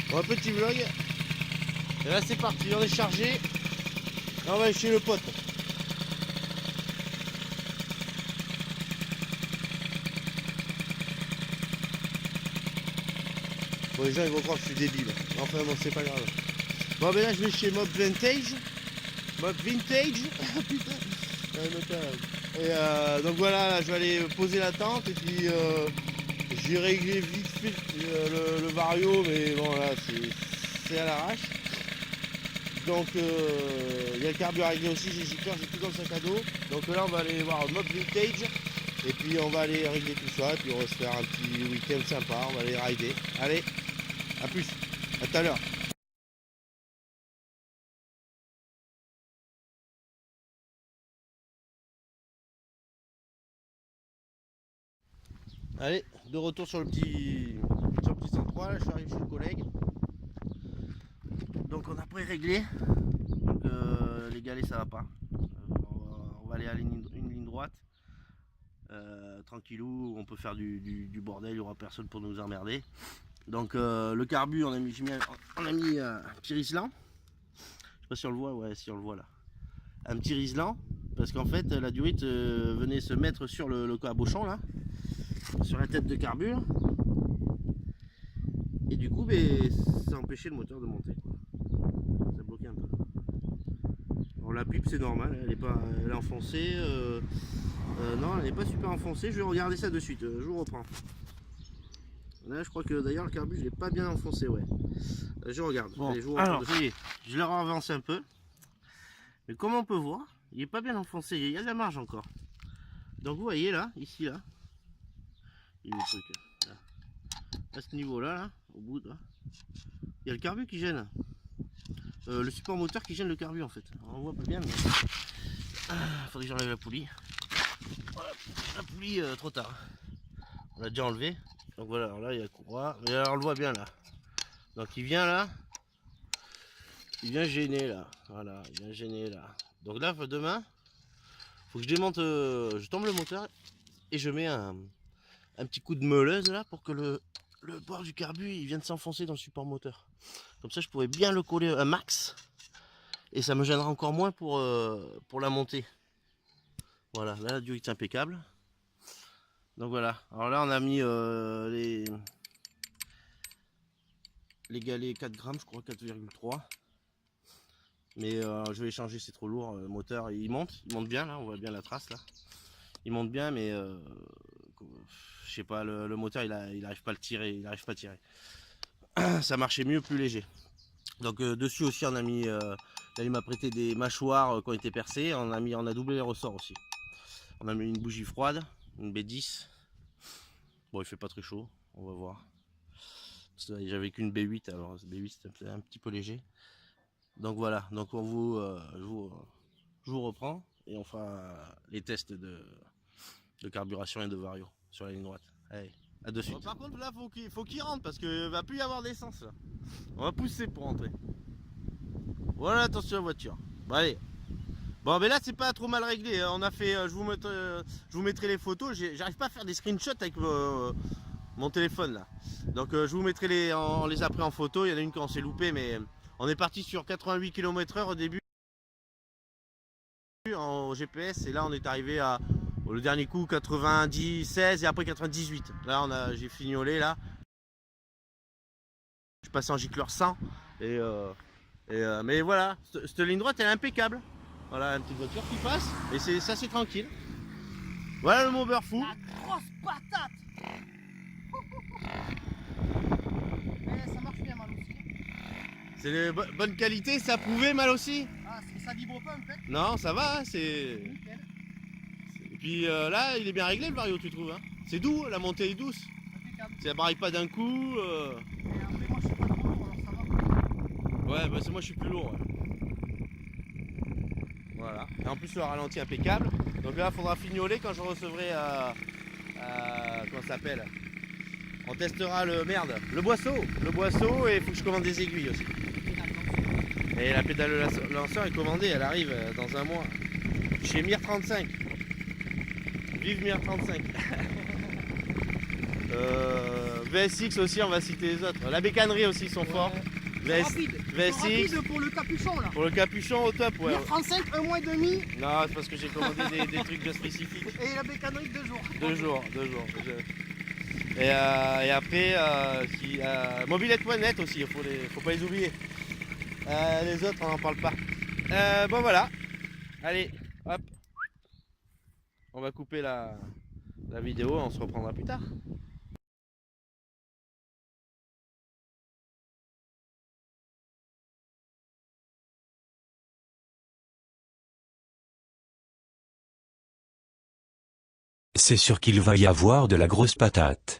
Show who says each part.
Speaker 1: Bon, un petit vlog. Et là c'est parti, on est chargé. Là, on va aller chez le pote. Bon, les gens ils vont croire que je suis débile. Enfin bon, c'est pas grave. Bon ben là je vais chez Mob Vintage. Mob Vintage. Putain. Et donc voilà, là, je vais aller poser la tente et puis j'ai réglé vite fait le vario, mais bon là c'est à l'arrache. Donc il y a le carburant à régler aussi, j'ai tout dans le sac à dos. Donc là on va aller voir Mob Vintage et puis on va aller régler tout ça et puis on va se faire un petit week-end sympa, on va aller rider. Allez, à plus, à tout à l'heure. Allez, de retour sur le petit 103, là je suis arrivé chez le collègue. Donc on a pré-réglé. Donc les galets ça va pas. On va aller à une ligne droite. Tranquillou, on peut faire du bordel, il n'y aura personne pour nous emmerder. Donc le carbu, on a mis un petit Riesland. Je sais pas si on le voit, ouais si on le voit là. Un petit Riesland, parce qu'en fait la durite venait se mettre sur le cabochon là. Sur la tête de carbure et du coup ça empêchait le moteur de monter quoi. Ça bloquait un peu. Alors la pipe c'est normal, elle est enfoncée, non elle n'est pas super enfoncée, je vais regarder ça de suite, je vous reprends. Là je crois que d'ailleurs le carbure je l'ai pas bien enfoncé, ouais. Je regarde, bon, allez, je vous reprends. Alors je l'ai avancé un peu, mais comme on peut voir il n'est pas bien enfoncé, il y a de la marge encore. Donc vous voyez là, ici là, il y a le truc là. À ce niveau là, au bout là, il y a le carbu qui gêne, le support moteur qui gêne le carbu en fait. On voit pas bien, mais faudrait que j'enlève la poulie. Voilà, la poulie trop tard, on l'a déjà enlevé. Donc voilà, alors là il y a le courroie, mais alors on le voit bien là. Donc il vient là, il vient gêner là, voilà, il vient gêner là. Donc là demain, faut que je démonte, je tombe le moteur et je mets un petit coup de meuleuse là pour que le bord du carbu il vient de s'enfoncer dans le support moteur. Comme ça je pourrais bien le coller un max et ça me gênera encore moins pour la montée. Voilà, là la durite est impeccable. Donc voilà, alors là on a mis les galets 4 grammes, je crois 4,3. Mais je vais les changer, c'est trop lourd. Le moteur il monte bien là, on voit bien la trace là. Il monte bien, mais je sais pas, le moteur il arrive pas à le tirer, il arrive pas à tirer. Ça marchait mieux plus léger. Donc dessus aussi on a mis, là il m'a prêté des mâchoires qui ont été percées, on a doublé les ressorts aussi. On a mis une bougie froide, une B10. Bon il fait pas très chaud, on va voir. J'avais qu'une B8, alors B8 c'était un petit peu léger. Donc voilà, donc je vous reprends et on fera les tests de carburation et de vario sur la ligne droite. Allez, à de suite. Bon, par contre là faut qu'il rentre parce qu'il va plus y avoir d'essence là. On va pousser pour rentrer. Voilà, attention à la voiture. Bon allez. Bon mais là c'est pas trop mal réglé. On a fait, je vous mettrai les photos. J'arrive pas à faire des screenshots avec mon téléphone là. Donc je vous mettrai on les a pris en photo. Il y en a une quand on s'est loupé, mais on est parti sur 88 km/h au début en GPS et là on est arrivé à le dernier coup 96 et après 98. Là j'ai fignolé là. Je suis passé en gicleur 100 mais voilà, cette ligne droite elle est impeccable. Voilà une petite voiture qui passe et ça c'est tranquille. Voilà le mover fou.
Speaker 2: La grosse patate. Mais ça marche bien mal aussi.
Speaker 1: C'est de bonne qualité, ça pouvait mal aussi.
Speaker 2: Ah, ça vibre pas en fait.
Speaker 1: Non, ça va, c'est...
Speaker 2: Nickel.
Speaker 1: Et puis là, il est bien réglé le vario, tu trouves hein. C'est doux, la montée est douce.
Speaker 2: Impeccable.
Speaker 1: Ça barille pas d'un coup.
Speaker 2: Et après, moi je suis pas trop lourd, alors ça va.
Speaker 1: Ouais, bah c'est moi je suis plus lourd. Ouais. Voilà. Et en plus le ralenti impeccable. Donc là, il faudra fignoler quand je recevrai comment ça s'appelle. On testera le boisseau. Le boisseau et il faut que je commande des aiguilles aussi. Et la pédale lanceur est commandée, elle arrive dans un mois. Chez Mir 35. Vive Mir 35. VSX aussi, on va citer les autres. La bécannerie aussi, ils sont forts.
Speaker 2: C'est rapide. C'est
Speaker 1: VSX.
Speaker 2: rapide pour le capuchon là.
Speaker 1: Pour le capuchon au top, ouais.
Speaker 2: 35, 1 mois et demi.
Speaker 1: Non, c'est parce que j'ai commandé des trucs de spécifiques.
Speaker 2: Et la bécannerie 2 jours.
Speaker 1: 2 jours. Et après, mobilette.net aussi, faut pas les oublier. Les autres, on n'en parle pas. Bon voilà. Allez, hop. On va couper la vidéo, on se reprendra plus tard.
Speaker 3: C'est sûr qu'il va y avoir de la grosse patate.